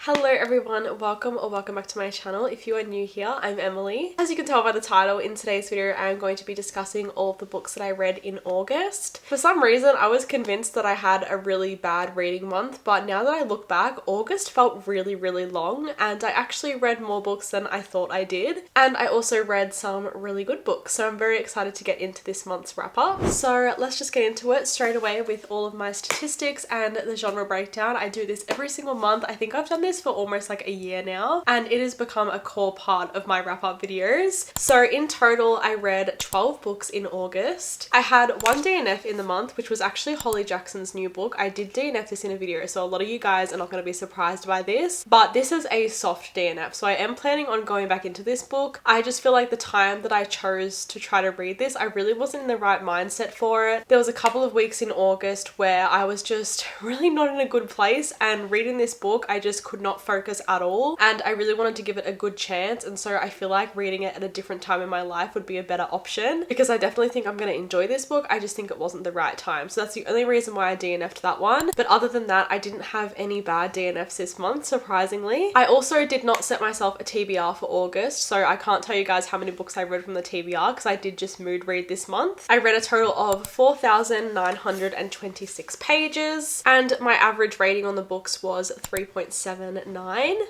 Hello everyone, welcome or welcome back to my channel. If you are new here, I'm Emily. As you can tell by the title, in today's video I am going to be discussing all of the books that I read in August. For some reason I was convinced that I had a really bad reading month, but now that I look back, August felt really long and I actually read more books than I thought I did. And I also read some really good books, so I'm very excited to get into this month's wrap up. So let's just get into it straight away with all of my statistics and the genre breakdown. I do this every single month. I think I've done this for almost like a year now and it has become a core part of my wrap up videos. So in total I read 12 books in August. I had one DNF in the month, which was actually Holly Jackson's new book. I did DNF this in a video, so a lot of you guys are not going to be surprised by this, but this is a soft DNF, so I am planning on going back into this book. I just feel like the time that I chose to try to read this, I really wasn't in the right mindset for it. There was a couple of weeks in August where I was just really not in a good place, and reading this book I just could not focus at all, and I really wanted to give it a good chance, and so I feel like reading it at a different time in my life would be a better option because I definitely think I'm going to enjoy this book. I just think it wasn't the right time, so that's the only reason why I DNF'd that one. But other than that, I didn't have any bad DNFs this month, surprisingly. I also did not set myself a TBR for August, so I can't tell you guys how many books I read from the TBR because I did just mood read this month. I read a total of 4,926 pages and my average rating on the books was 3.79.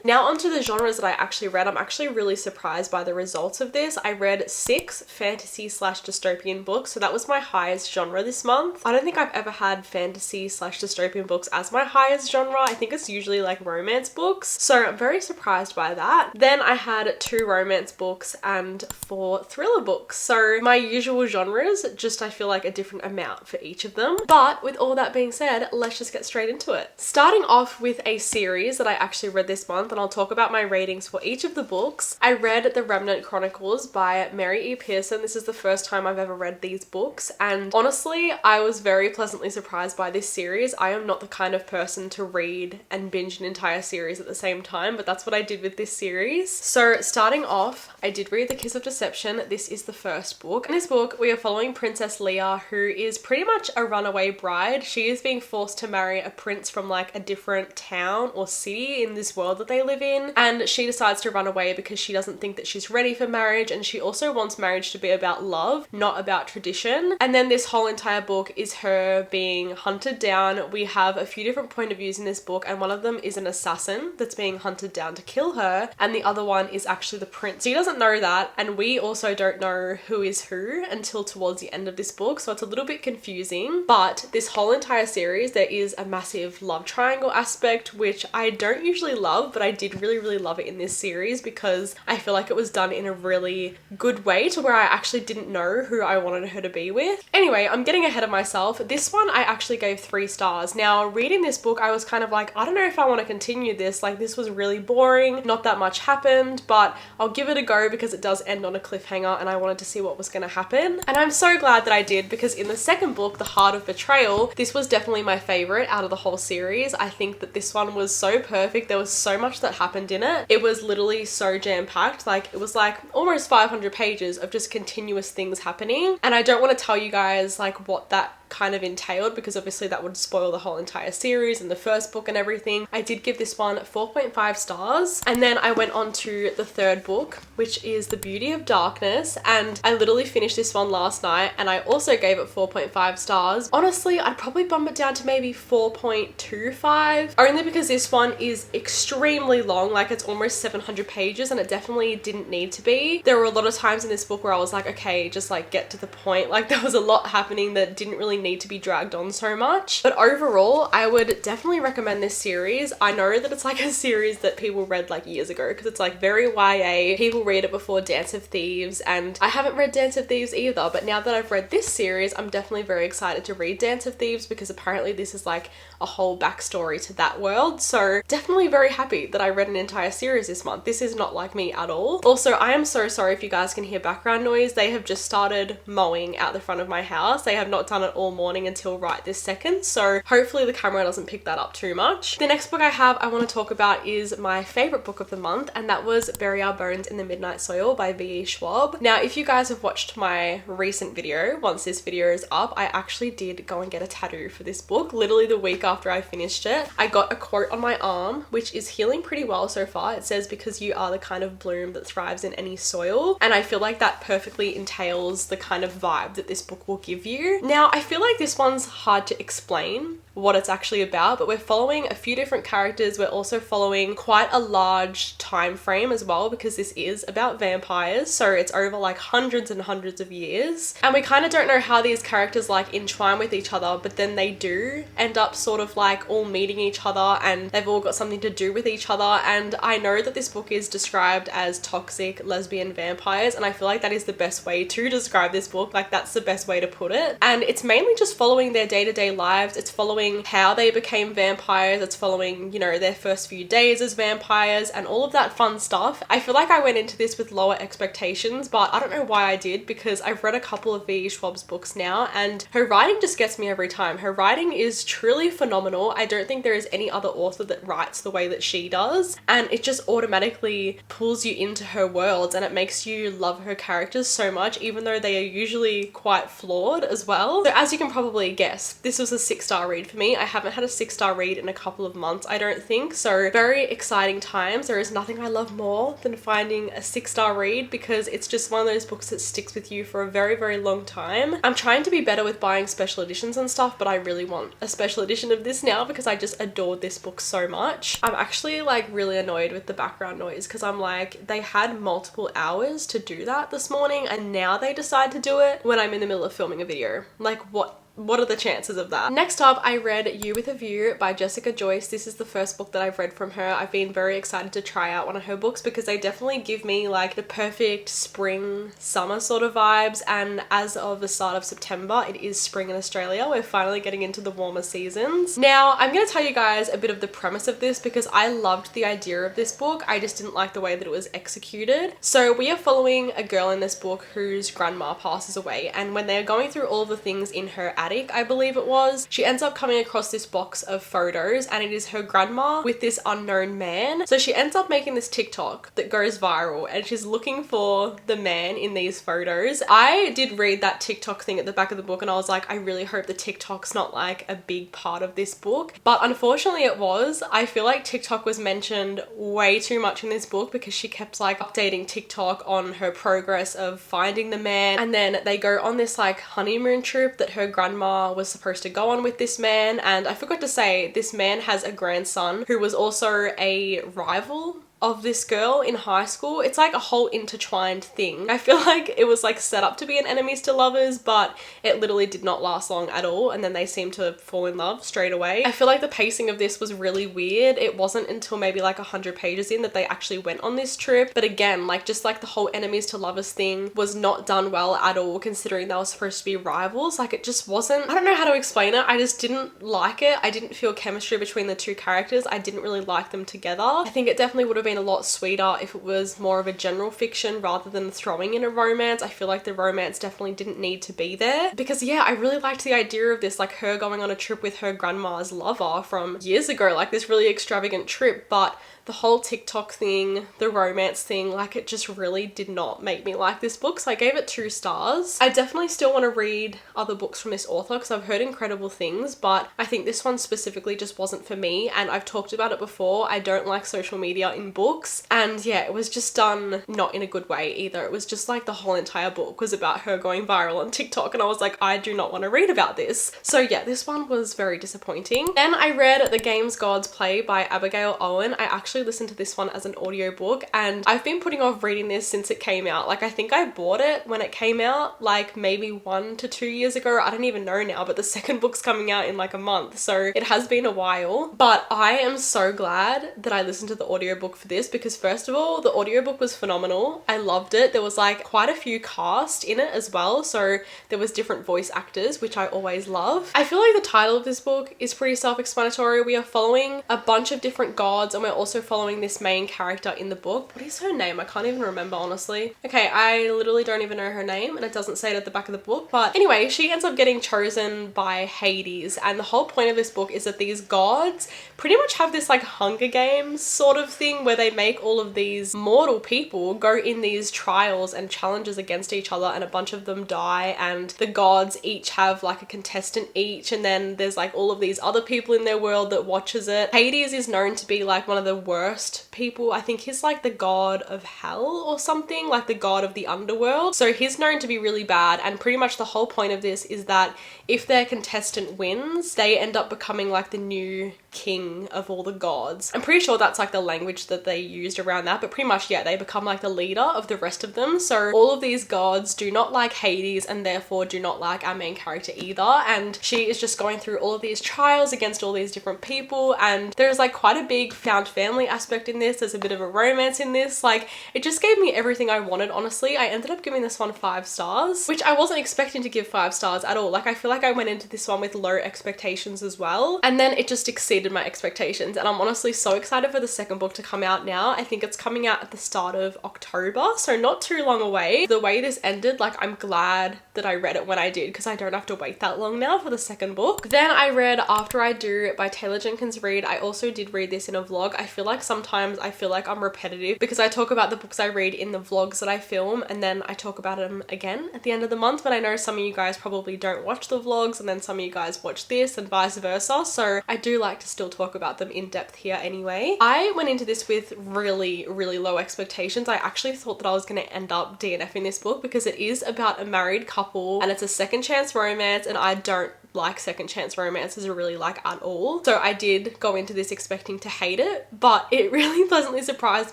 Now onto the genres that I actually read. I'm actually really surprised by the results of this. I read 6 fantasy/dystopian books, so that was my highest genre this month. I don't think I've ever had fantasy/dystopian books as my highest genre. I think it's usually like romance books, so I'm very surprised by that. Then I had 2 romance books and 4 thriller books, so my usual genres, just I feel like a different amount for each of them. But with all that being said, let's just get straight into it. Starting off with a series that I actually read this month, and I'll talk about my ratings for each of the books. I read The Remnant Chronicles by Mary E. Pearson. This is the first time I've ever read these books, and honestly I was very pleasantly surprised by this series. I am not the kind of person to read and binge an entire series at the same time, but that's what I did with this series. So starting off, I did read The Kiss of Deception. This is the first book. In this book we are following Princess Leia, who is pretty much a runaway bride. She is being forced to marry a prince from like a different town or city in this world that they live in, and she decides to run away because she doesn't think that she's ready for marriage, and she also wants marriage to be about love, not about tradition. And then this whole entire book is her being hunted down. We have a few different point of views in this book, and one of them is an assassin that's being hunted down to kill her, and the other one is actually the prince. He doesn't know that, and we also don't know who is who until towards the end of this book, so it's a little bit confusing. But this whole entire series, there is a massive love triangle aspect, which I don't usually love, but I did really love it in this series because I feel like it was done in a really good way to where I actually didn't know who I wanted her to be with. Anyway, I'm getting ahead of myself. This one I actually gave 3 stars. Now reading this book I was kind of like, I don't know if I want to continue this. Like, this was really boring, not that much happened, but I'll give it a go because it does end on a cliffhanger and I wanted to see what was going to happen. And I'm so glad that I did, because in the second book, The Heart of Betrayal, this was definitely my favorite out of the whole series. I think that this one was so perfect. There was so much that happened in it. It was literally so jam-packed. Like, it was like almost 500 pages of just continuous things happening, and I don't want to tell you guys like what that kind of entailed because obviously that would spoil the whole entire series and the first book and everything. I did give this one 4.5 stars, and then I went on to the third book, which is The Beauty of Darkness, and I literally finished this one last night and I also gave it 4.5 stars. Honestly, I'd probably bump it down to maybe 4.25, only because this one is extremely long. Like, it's almost 700 pages and it definitely didn't need to be. There were a lot of times in this book where I was like, okay, just like get to the point. Like, there was a lot happening that didn't really need to be dragged on so much. But overall, I would definitely recommend this series. I know that it's like a series that people read like years ago because it's like very YA. People read it before Dance of Thieves, and I haven't read Dance of Thieves either, but now that I've read this series, I'm definitely very excited to read Dance of Thieves because apparently this is like a whole backstory to that world. So definitely very happy that I read an entire series this month. This is not like me at all. Also, I am so sorry if you guys can hear background noise. They have just started mowing out the front of my house. They have not done it all whole morning until right this second, so hopefully the camera doesn't pick that up too much. The next book I want to talk about is my favorite book of the month, and that was Bury Our Bones in the Midnight Soil by V.E. Schwab. Now, if you guys have watched my recent video, once this video is up, I actually did go and get a tattoo for this book. Literally the week after I finished it, I got a quote on my arm, which is healing pretty well so far. It says, "Because you are the kind of bloom that thrives in any soil." And I feel like that perfectly entails the kind of vibe that this book will give you. Now, I feel like this one's hard to explain what it's actually about, but we're following a few different characters. We're also following quite a large time frame as well, because this is about vampires, so it's over like hundreds and hundreds of years, and we kind of don't know how these characters like entwine with each other, but then they do end up sort of like all meeting each other, and they've all got something to do with each other. And I know that this book is described as toxic lesbian vampires, and I feel like that is the best way to describe this book. Like, that's the best way to put it. And it's mainly just following their day-to-day lives. It's following how they became vampires. It's following, you know, their first few days as vampires and all of that fun stuff. I feel like I went into this with lower expectations, but I don't know why I did, because I've read a couple of V.E. Schwab's books now, and her writing just gets me every time. Her writing is truly phenomenal. I don't think there is any other author that writes the way that she does, and it just automatically pulls you into her world, and it makes you love her characters so much, even though they are usually quite flawed as well. So as you can probably guess, this was a 6-star read for me. I haven't had a 6-star read in a couple of months, I don't think, so very exciting times. There is nothing I love more than finding a 6-star read, because it's just one of those books that sticks with you for a very, very long time. I'm trying to be better with buying special editions and stuff, but I really want a special edition of this now because I just adored this book so much. I'm actually like really annoyed with the background noise, because I'm like, they had multiple hours to do that this morning, and now they decide to do it when I'm in the middle of filming a video. Like, what are the chances of that? Next up, I read You With a View by Jessica Joyce. This is the first book that I've read from her. I've been very excited to try out one of her books because they definitely give me like the perfect spring, summer sort of vibes. And as of the start of September, it is spring in Australia. We're finally getting into the warmer seasons. Now, I'm going to tell you guys a bit of the premise of this because I loved the idea of this book. I just didn't like the way that it was executed. So we are following a girl in this book whose grandma passes away, and when they're going through all of the things in her attic, I believe it was, she ends up coming across this box of photos, and it is her grandma with this unknown man. So she ends up making this TikTok that goes viral, and she's looking for the man in these photos. I did read that TikTok thing at the back of the book, and I was like, I really hope the TikTok's not like a big part of this book, but unfortunately it was. I feel like TikTok was mentioned way too much in this book because she kept like updating TikTok on her progress of finding the man, and then they go on this like honeymoon trip that her grandma was supposed to go on with this man. And I forgot to say, this man has a grandson who was also a rival of this girl in high school. It's like a whole intertwined thing. I feel like it was like set up to be an enemies to lovers, but it literally did not last long at all, and then they seemed to fall in love straight away. I feel like the pacing of this was really weird. It wasn't until maybe like 100 pages in that they actually went on this trip, but again, like just like the whole enemies to lovers thing was not done well at all, considering they were supposed to be rivals. Like it just wasn't, I don't know how to explain it. I just didn't like it. I didn't feel chemistry between the two characters. I didn't really like them together. I think it definitely would have been a lot sweeter if it was more of a general fiction rather than throwing in a romance. I feel like the romance definitely didn't need to be there, because yeah, I really liked the idea of this, like her going on a trip with her grandma's lover from years ago, like this really extravagant trip, but the whole TikTok thing, the romance thing, like it just really did not make me like this book. So I gave it 2 stars. I definitely still want to read other books from this author because I've heard incredible things, but I think this one specifically just wasn't for me. And I've talked about it before. I don't like social media in books. And yeah, it was just done not in a good way either. It was just like the whole entire book was about her going viral on TikTok. And I was like, I do not want to read about this. So yeah, this one was very disappointing. Then I read The Game's Gods Play by Abigail Owen. I actually listened to this one as an audiobook, and I've been putting off reading this since it came out. Like I think I bought it when it came out, like maybe 1 to 2 years ago. I don't even know now, but the second book's coming out in like a month, so it has been a while. But I am so glad that I listened to the audiobook for this because first of all, the audiobook was phenomenal. I loved it. There was like quite a few cast in it as well. So there was different voice actors, which I always love. I feel like the title of this book is pretty self-explanatory. We are following a bunch of different gods and we're also following this main character in the book. What is her name? I can't even remember, honestly. Okay, I literally don't even know her name and it doesn't say it at the back of the book. But anyway, she ends up getting chosen by Hades, and the whole point of this book is that these gods pretty much have this like Hunger Games sort of thing where they make all of these mortal people go in these trials and challenges against each other, and a bunch of them die, and the gods each have like a contestant each, and then there's like all of these other people in their world that watches it. Hades is known to be like one of the worst people. I think he's like the god of hell or something, like the god of the underworld. So he's known to be really bad, and pretty much the whole point of this is that if their contestant wins, they end up becoming like the new king of all the gods. I'm pretty sure that's like the language that they used around that, but pretty much, yeah, they become like the leader of the rest of them. So all of these gods do not like Hades and therefore do not like our main character either. And she is just going through all of these trials against all these different people, and there's like quite a big found family aspect in this. There's a bit of a romance in this. Like, it just gave me everything I wanted, honestly. I ended up giving this one 5 stars, which I wasn't expecting to give 5 stars at all. Like, I feel like I went into this one with low expectations as well, and then it just exceeded my expectations, and I'm honestly so excited for the second book to come out now. I think it's coming out at the start of October, so not too long away. The way this ended, like, I'm glad that I read it when I did because I don't have to wait that long now for the second book. Then I read After I Do by Taylor Jenkins Reid. I also did read this in a vlog. I feel like sometimes I feel like I'm repetitive because I talk about the books I read in the vlogs that I film and then I talk about them again at the end of the month, but I know some of you guys probably don't watch the vlogs and then some of you guys watch this and vice versa, so I do like to still talk about them in depth here anyway. I went into this with really low expectations. I actually thought that I was going to end up DNFing this book because it is about a married couple and it's a second chance romance, and I don't like second chance romances really like at all. So I did go into this expecting to hate it, but it really pleasantly surprised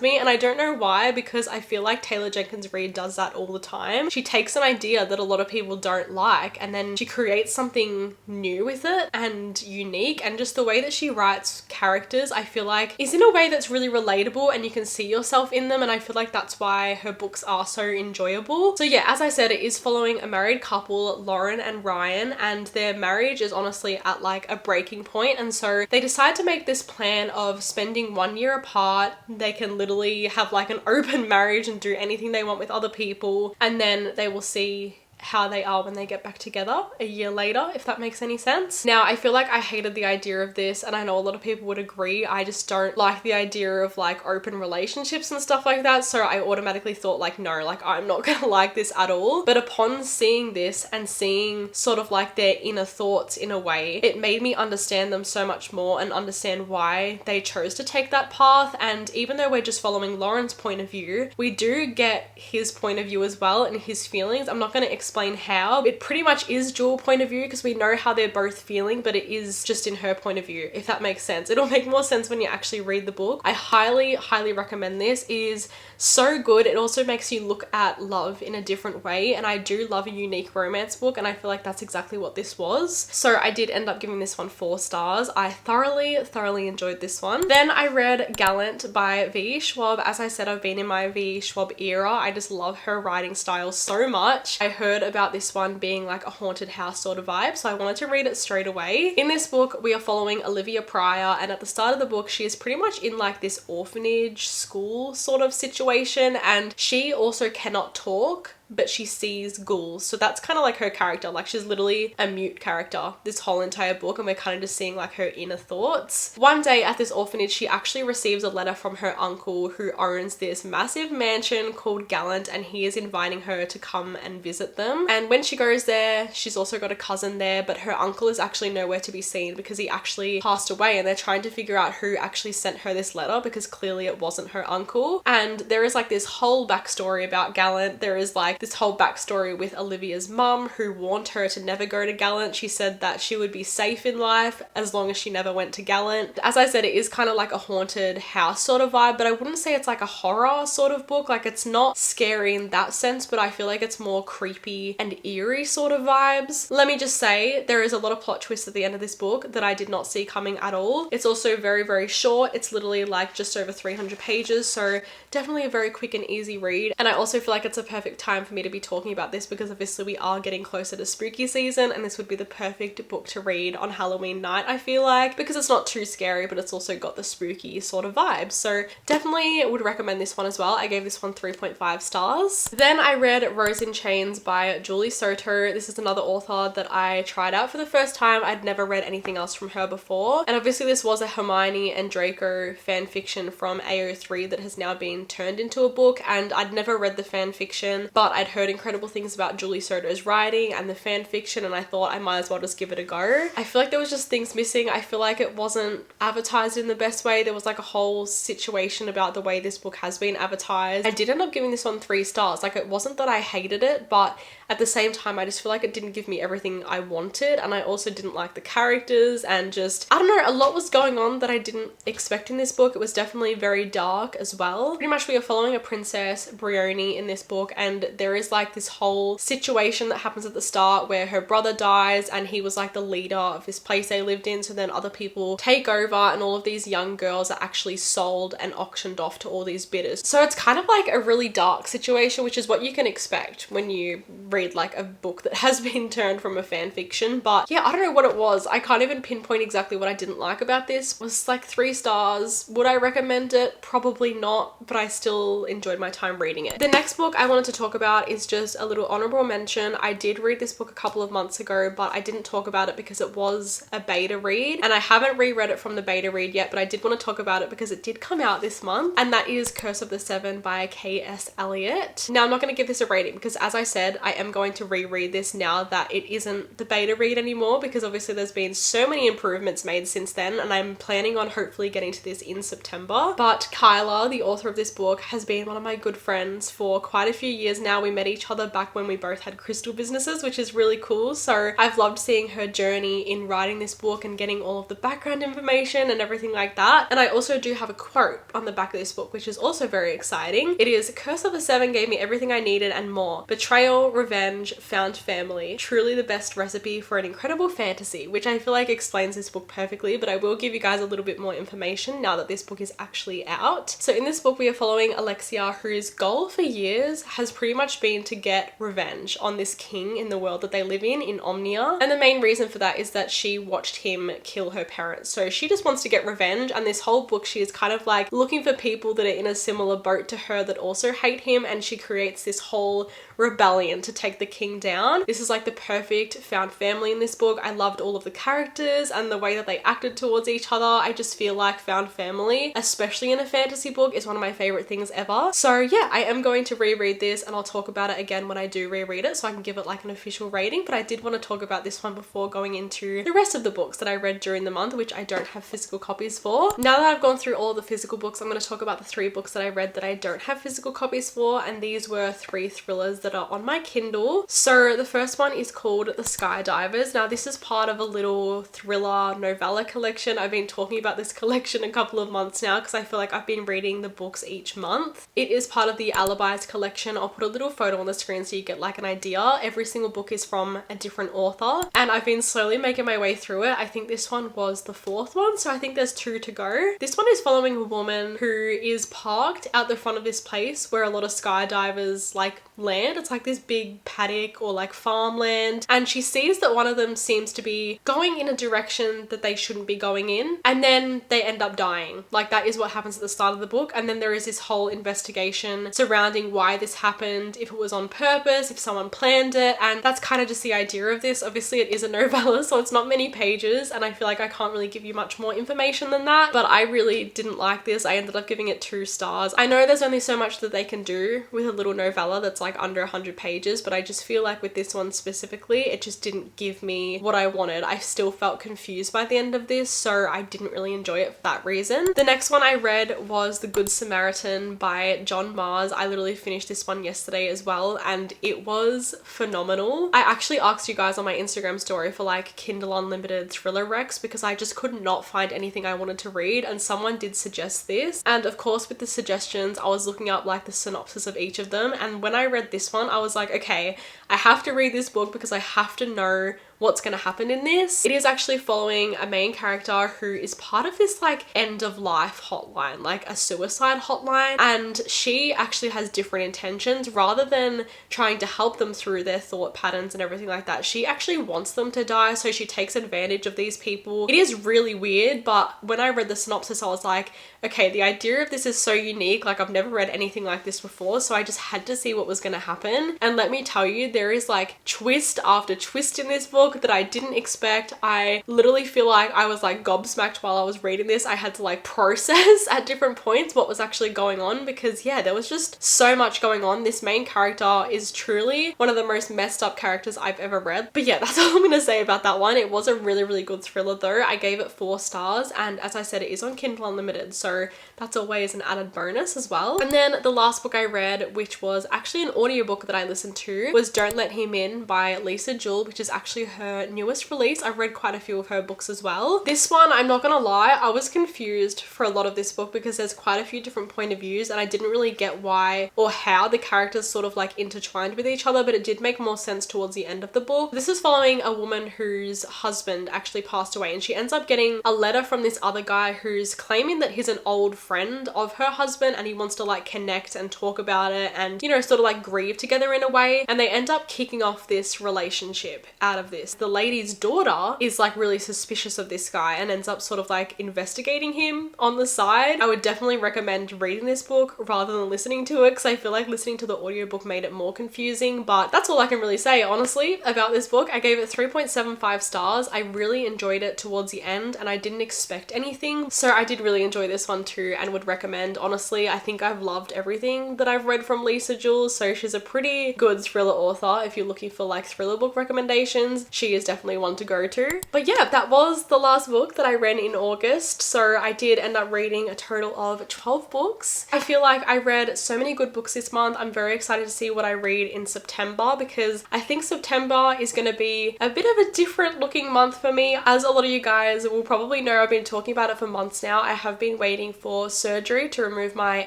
me, and I don't know why, because I feel like Taylor Jenkins Reid does that all the time. She takes an idea that a lot of people don't like and then she creates something new with it and unique, and just the way that she writes characters I feel like is in a way that's really relatable and you can see yourself in them, and I feel like that's why her books are so enjoyable. So yeah, as I said, it is following a married couple, Lauren and Ryan, and their marriage is honestly at like a breaking point, and so they decide to make this plan of spending 1 year apart. They can literally have like an open marriage and do anything they want with other people, and then they will see how they are when they get back together a year later, if that makes any sense. Now, I feel like I hated the idea of this, and I know a lot of people would agree. I just don't like the idea of like open relationships and stuff like that, so I automatically thought like, no, like I'm not gonna like this at all. But upon seeing this and seeing sort of like their inner thoughts in a way, it made me understand them so much more and understand why they chose to take that path. And even though we're just following Lauren's point of view, we do get his point of view as well and his feelings. I'm not going to explain how. It pretty much is dual point of view because we know how they're both feeling, but it is just in her point of view, if that makes sense. It'll make more sense when you actually read the book. I highly recommend this. It is so good. It also makes you look at love in a different way, and I do love a unique romance book, and I feel like that's exactly what this was. So I did end up giving this one 4 stars. I thoroughly enjoyed this one. Then I read Gallant by V. Schwab. As I said, I've been in my V. Schwab era. I just love her writing style so much. I heard about this one being like a haunted house sort of vibe, so I wanted to read it straight away. In this book, we are following Olivia Pryor, and at the start of the book, she is pretty much in like this orphanage school sort of situation, and she also cannot talk, but she sees ghouls. So that's kind of like her character. Like, she's literally a mute character this whole entire book, and we're kind of just seeing like her inner thoughts. One day at this orphanage, she actually receives a letter from her uncle who owns this massive mansion called Gallant, and he is inviting her to come and visit them. And when she goes there, she's also got a cousin there, but her uncle is actually nowhere to be seen because he actually passed away, and they're trying to figure out who actually sent her this letter because clearly it wasn't her uncle. And there is like this whole backstory about Gallant. There is like like this whole backstory with Olivia's mum, who warned her to never go to Gallant. She said that she would be safe in life as long as she never went to Gallant. As I said, it is kind of like a haunted house sort of vibe, but I wouldn't say it's like a horror sort of book. Like, it's not scary in that sense, but I feel like it's more creepy and eerie sort of vibes. Let me just say, there is a lot of plot twists at the end of this book that I did not see coming at all. It's also very, very short. It's literally like just over 300 pages, so definitely a very quick and easy read. And I also feel like it's a perfect time for me to be talking about this because obviously we are getting closer to spooky season, and this would be the perfect book to read on Halloween night, I feel like, because it's not too scary, but it's also got the spooky sort of vibe. So definitely would recommend this one as well. I gave this one 3.5 stars. Then I read Rose in Chains by Julie Soto. This is another author that I tried out for the first time. I'd never read anything else from her before. And obviously this was a Hermione and Draco fan fiction from AO3 that has now been turned into a book, and I'd never read the fan fiction, but I'd heard incredible things about Julie Soto's writing and the fan fiction, and I thought I might as well just give it a go. I feel like there was just things missing. I feel like it wasn't advertised in the best way. There was like a whole situation about the way this book has been advertised. I did end up giving this one 3 stars. Like, it wasn't that I hated it, but at the same time I just feel like it didn't give me everything I wanted, and I also didn't like the characters, and just, I don't know, a lot was going on that I didn't expect in this book. It was definitely very dark as well. Pretty much we are following a princess, Brioni, in this book, and there is like this whole situation that happens at the start where her brother dies, and he was like the leader of this place they lived in, so then other people take over, and all of these young girls are actually sold and auctioned off to all these bidders. So it's kind of like a really dark situation, which is what you can expect when you read like a book that has been turned from a fan fiction. But yeah, I don't know what it was. I can't even pinpoint exactly what I didn't like about this. It was like 3 stars. Would I recommend it? Probably not, but I still enjoyed my time reading it. The next book I wanted to talk about is just a little honorable mention. I did read this book a couple of months ago, but I didn't talk about it because it was a beta read, and I haven't reread it from the beta read yet, but I did want to talk about it because it did come out this month, and that is Curse of the Seven by K.S. Eliot. Now, I'm not going to give this a rating because, as I said, I am going to reread this now that it isn't the beta read anymore, because obviously there's been so many improvements made since then, and I'm planning on hopefully getting to this in September. But Kyla, the author of this book, has been one of my good friends for quite a few years now. We met each other back when we both had crystal businesses, which is really cool. So I've loved seeing her journey in writing this book and getting all of the background information and everything like that. And I also do have a quote on the back of this book, which is also very exciting. It is, "Curse of the Seven gave me everything I needed and more. Betrayal, revenge, found family. Truly the best recipe for an incredible fantasy," which I feel like explains this book perfectly, but I will give you guys a little bit more information now that this book is actually out. So in this book, we are following Alexia, whose goal for years has pretty much been to get revenge on this king in the world that they live in Omnia. And the main reason for that is that she watched him kill her parents. So she just wants to get revenge, and this whole book she is kind of like looking for people that are in a similar boat to her that also hate him, and she creates this whole rebellion to take the king down. This is like the perfect found family in this book. I loved all of the characters and the way that they acted towards each other. I just feel like found family, especially in a fantasy book, is one of my favorite things ever. So yeah, I am going to reread this, and I'll talk about it again when I do reread it so I can give it like an official rating, but I did want to talk about this one before going into the rest of the books that I read during the month, which I don't have physical copies for. Now that I've gone through all the physical books, I'm going to talk about the 3 books that I read that I don't have physical copies for, and these were 3 thrillers that are on my Kindle. So the first one is called The Skydivers. Now this is part of a little thriller novella collection. I've been talking about this collection a couple of months now because I feel like I've been reading the books each month. It is part of the Alibis collection. I'll put a little photo on the screen so you get like an idea. Every single book is from a different author, and I've been slowly making my way through it. I think this one was the 4th one, so I think there's 2 to go. This one is following a woman who is parked out the front of this place where a lot of skydivers like land. It's like this big paddock or like farmland, and she sees that one of them seems to be going in a direction that they shouldn't be going in, and then they end up dying. Like, that is what happens at the start of the book, and then there is this whole investigation surrounding why this happened, if it was on purpose, if someone planned it, and that's kind of just the idea of this. Obviously it is a novella, so it's not many pages, and I feel like I can't really give you much more information than that, but I really didn't like this. I ended up giving it 2 stars. I know there's only so much that they can do with a little novella that's like under 100 pages, but I just feel like with this one specifically, it just didn't give me what I wanted. I still felt confused by the end of this, so I didn't really enjoy it for that reason. The next one I read was The Good Samaritan by John Mars. I literally finished this one yesterday yesterday as well, and it was phenomenal. I actually asked you guys on my Instagram story for like Kindle Unlimited thriller recs because I just could not find anything I wanted to read, and someone did suggest this. And of course with the suggestions, I was looking up like the synopsis of each of them, and when I read this one, I was like, okay, I have to read this book because I have to know what's going to happen in this. It is actually following a main character who is part of this like end of life hotline, like a suicide hotline, and she actually has different intentions. Rather than trying to help them through their thought patterns and everything like that, she actually wants them to die, so she takes advantage of these people. It is really weird, but when I read the synopsis, I was like, okay, the idea of this is so unique. Like, I've never read anything like this before, so I just had to see what was going to happen. And let me tell you, there is like twist after twist in this book that I didn't expect. I literally feel like I was like gobsmacked while I was reading this. I had to like process at different points what was actually going on, because yeah, there was just so much going on. This main character is truly one of the most messed up characters I've ever read. But yeah, that's all I'm gonna say about that one. It was a really, really good thriller though. I gave it 4 stars, and as I said, it is on Kindle Unlimited, so that's always an added bonus as well. And then the last book I read, which was actually an audiobook that I listened to, was Don't Let Him In by Lisa Jewell, which is actually her newest release. I've read quite a few of her books as well. This one, I'm not gonna lie, I was confused for a lot of this book because there's quite a few different point of views, and I didn't really get why or how the characters sort of like intertwined with each other, but it did make more sense towards the end of the book. This is following a woman whose husband actually passed away, and she ends up getting a letter from this other guy who's claiming that he's an old friend of her husband, and he wants to like connect and talk about it and, you know, sort of like grieve together in a way. And they end up kicking off this relationship out of this. The lady's daughter is like really suspicious of this guy and ends up sort of like investigating him on the side. I would definitely recommend reading this book rather than listening to it, because I feel like listening to the audiobook made it more confusing. But that's all I can really say honestly about this book. I gave it 3.75 stars. I really enjoyed it towards the end, and I didn't expect anything, so I did really enjoy this one too, and would recommend. Honestly, I think I've loved everything that I've read from Lisa Jewell, so she's a pretty good thriller author. If you're looking for like thriller book recommendations, she is definitely one to go to. But yeah, that was the last book that I read in August, so I did end up reading a total of 12 books. I feel like I read so many good books this month. I'm very excited to see what I read in September, because I think September is going to be a bit of a different looking month for me. As a lot of you guys will probably know, I've been talking about it for months now. I have been waiting for surgery to remove my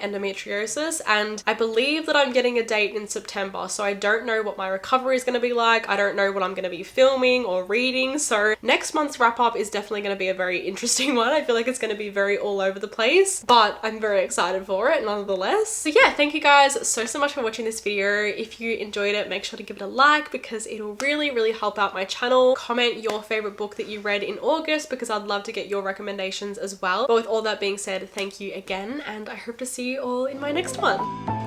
endometriosis, and I believe that I'm getting a date in September, so I don't know what my recovery is going to be like. I don't know what I'm going to be filming or reading, so next month's wrap up is definitely going to be a very interesting one. I feel like it's going to be very all over the place, but I'm very excited for it nonetheless. So yeah, thank you guys so much for watching this video. If you enjoyed it, make sure to give it a like, because it'll really help out my channel. Comment your favorite book that you read in August, because I'd love to get your recommendations as well. But with all that being said, thank you again, and I hope to see you all in my next one.